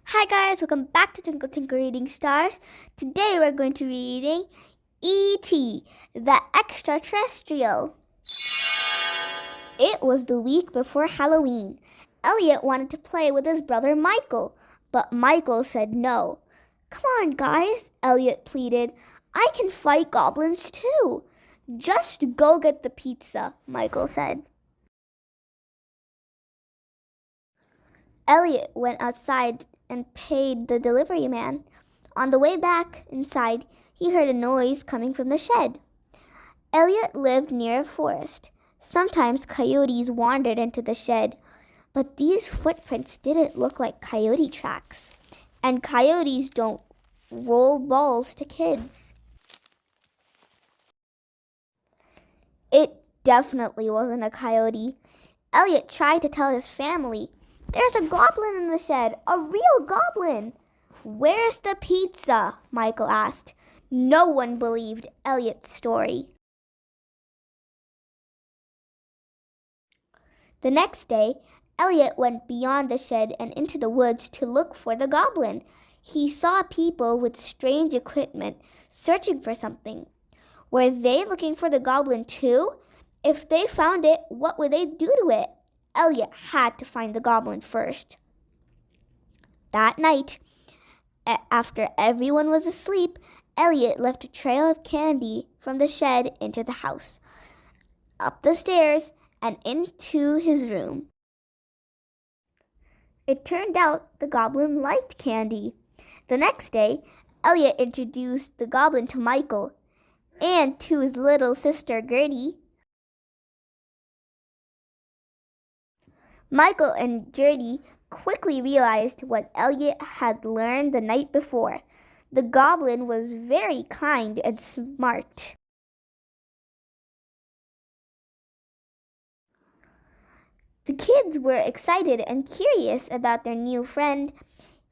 Hi guys, welcome back to Twinkle Twinkle Reading Stars. Today we're going to be reading E.T The Extra-Terrestrial. It was the week before Halloween. Elliot wanted to play with his brother Michael, but Michael said no. Come on guys, Elliot pleaded. I can fight goblins too. Just go get the pizza, Michael said. Elliot went outside and paid the delivery man. On the way back inside, he heard a noise coming from the shed. Elliot lived near a forest. Sometimes coyotes wandered into the shed, but these footprints didn't look like coyote tracks. And coyotes don't roll balls to kids. It definitely wasn't a coyote. Elliot tried to tell his family. There's a goblin in the shed, a real goblin. Where's the pizza? Michael asked. No one believed Elliot's story. The next day, Elliot went beyond the shed and into the woods to look for the goblin. He saw people with strange equipment searching for something. Were they looking for the goblin too? If they found it, what would they do to it? Elliot had to find the goblin first. That night, after everyone was asleep, Elliot left a trail of candy from the shed into the house, up the stairs, and into his room. It turned out the goblin liked candy. The next day, Elliot introduced the goblin to Michael and to his little sister Gertie. Michael and Gertie quickly realized what Elliot had learned the night before. The goblin was very kind and smart. The kids were excited and curious about their new friend.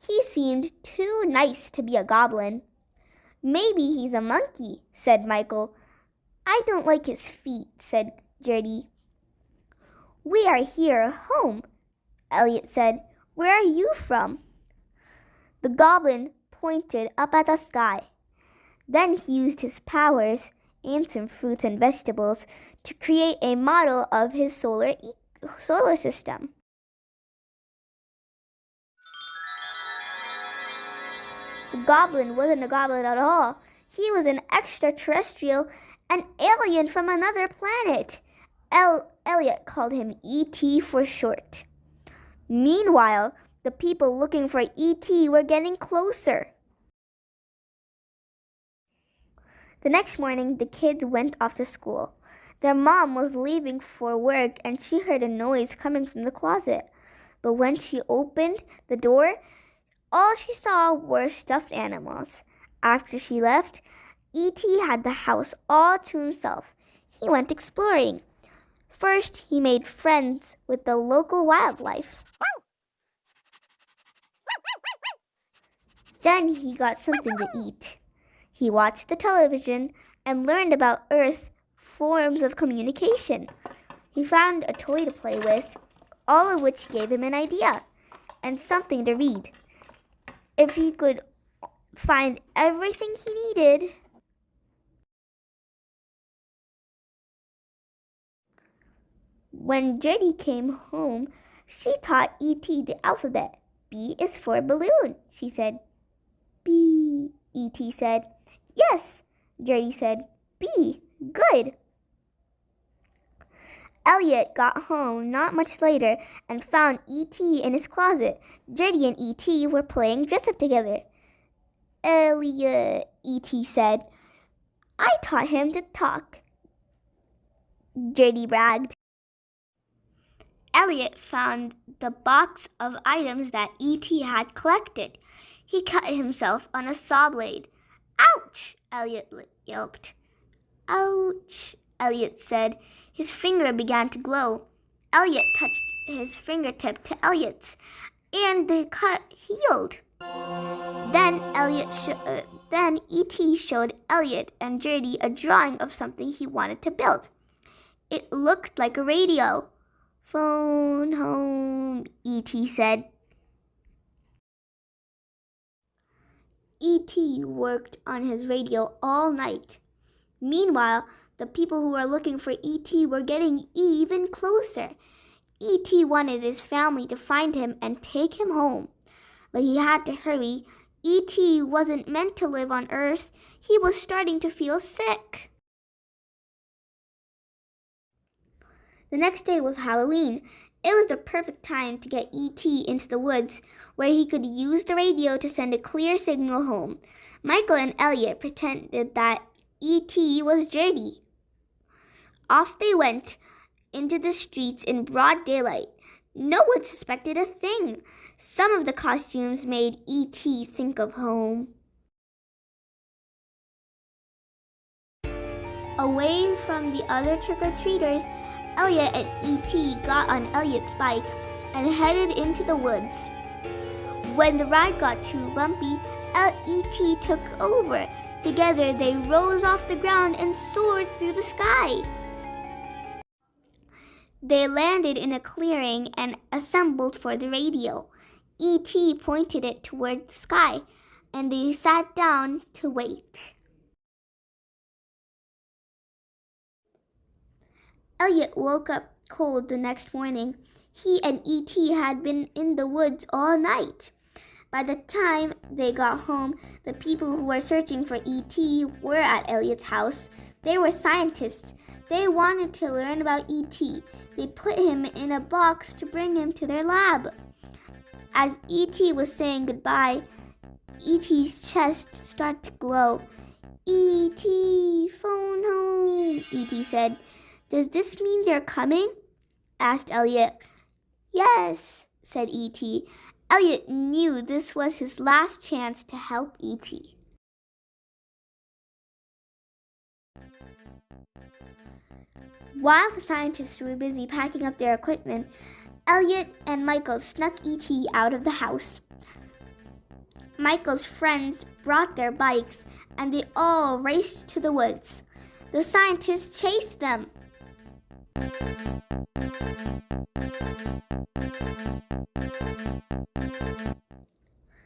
He seemed too nice to be a goblin. Maybe he's a monkey, said Michael. I don't like his feet, said Gertie. We are here home, Elliot said. Where are you from? The goblin pointed up at the sky. Then he used his powers and some fruits and vegetables to create a model of his solar system. The goblin wasn't a goblin at all. He was an extraterrestrial, an alien from another planet. Elliot called him E.T for short. Meanwhile, the people looking for E.T were getting closer. The next morning, the kids went off to school. Their mom was leaving for work and she heard a noise coming from the closet. But when she opened the door, all she saw were stuffed animals. After she left, E.T had the house all to himself. He went exploring. First, he made friends with the local wildlife. Then he got something to eat. He watched the television and learned about Earth's forms of communication. He found a toy to play with, all of which gave him an idea and something to read. If he could find everything he needed, when Gertie came home, she taught E.T the alphabet. B is for balloon, she said. B, E.T said. Yes, Gertie said. B, good. Elliot got home not much later and found E.T in his closet. Gertie and E.T were playing dress-up together. Elliot, E.T said. I taught him to talk, Gertie bragged. Elliot found the box of items that E.T had collected. He cut himself on a saw blade. Ouch! Elliot yelped. Ouch! Elliot said. His finger began to glow. Elliot touched his fingertip to Elliot's, and the cut healed. Then E.T showed Elliot and Gertie a drawing of something he wanted to build. It looked like a radio. Phone home, E.T said. E.T. worked on his radio all night. Meanwhile, the people who were looking for E.T. were getting even closer. E.T. wanted his family to find him and take him home. But he had to hurry. E.T. wasn't meant to live on Earth. He was starting to feel sick. The next day was Halloween. It was the perfect time to get E.T. into the woods, where he could use the radio to send a clear signal home. Michael and Elliot pretended that E.T. was dirty. Off they went into the streets in broad daylight. No one suspected a thing. Some of the costumes made E.T. think of home. Away from the other trick-or-treaters, Elliot and E.T. got on Elliot's bike and headed into the woods. When the ride got too bumpy, E.T. took over. Together, they rose off the ground and soared through the sky. They landed in a clearing and assembled for the radio. E.T. pointed it toward the sky, and they sat down to wait. Elliot woke up cold the next morning. He and E.T. had been in the woods all night. By the time they got home, the people who were searching for E.T. were at Elliot's house. They were scientists. They wanted to learn about E.T. They put him in a box to bring him to their lab. As E.T. was saying goodbye, E.T.'s chest started to glow. E.T. phone home, E.T. said. Does this mean they're coming? Asked Elliot. Yes, said E.T. Elliot knew this was his last chance to help E.T. While the scientists were busy packing up their equipment, Elliot and Michael snuck E.T. out of the house. Michael's friends brought their bikes, and they all raced to the woods. The scientists chased them.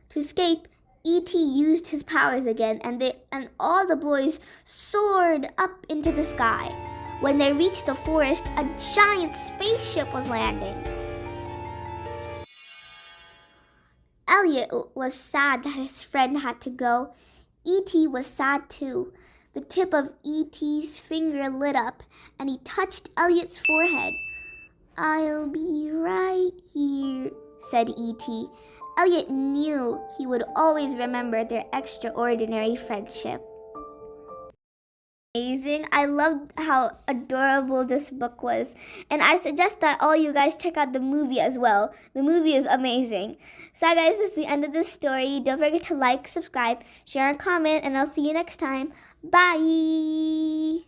To escape, E.T. used his powers again, and all the boys soared up into the sky. When they reached the forest, a giant spaceship was landing. Elliot was sad that his friend had to go. E.T. was sad too. The tip of E.T.'s finger lit up, and he touched Elliot's forehead. I'll be right here, said E.T. Elliot knew he would always remember their extraordinary friendship. Amazing. I loved how adorable this book was, and I suggest that all you guys check out the movie as well. The movie is amazing. So guys, that's the end of this story. Don't forget to like, subscribe, share, and comment, and I'll see you next time. Bye.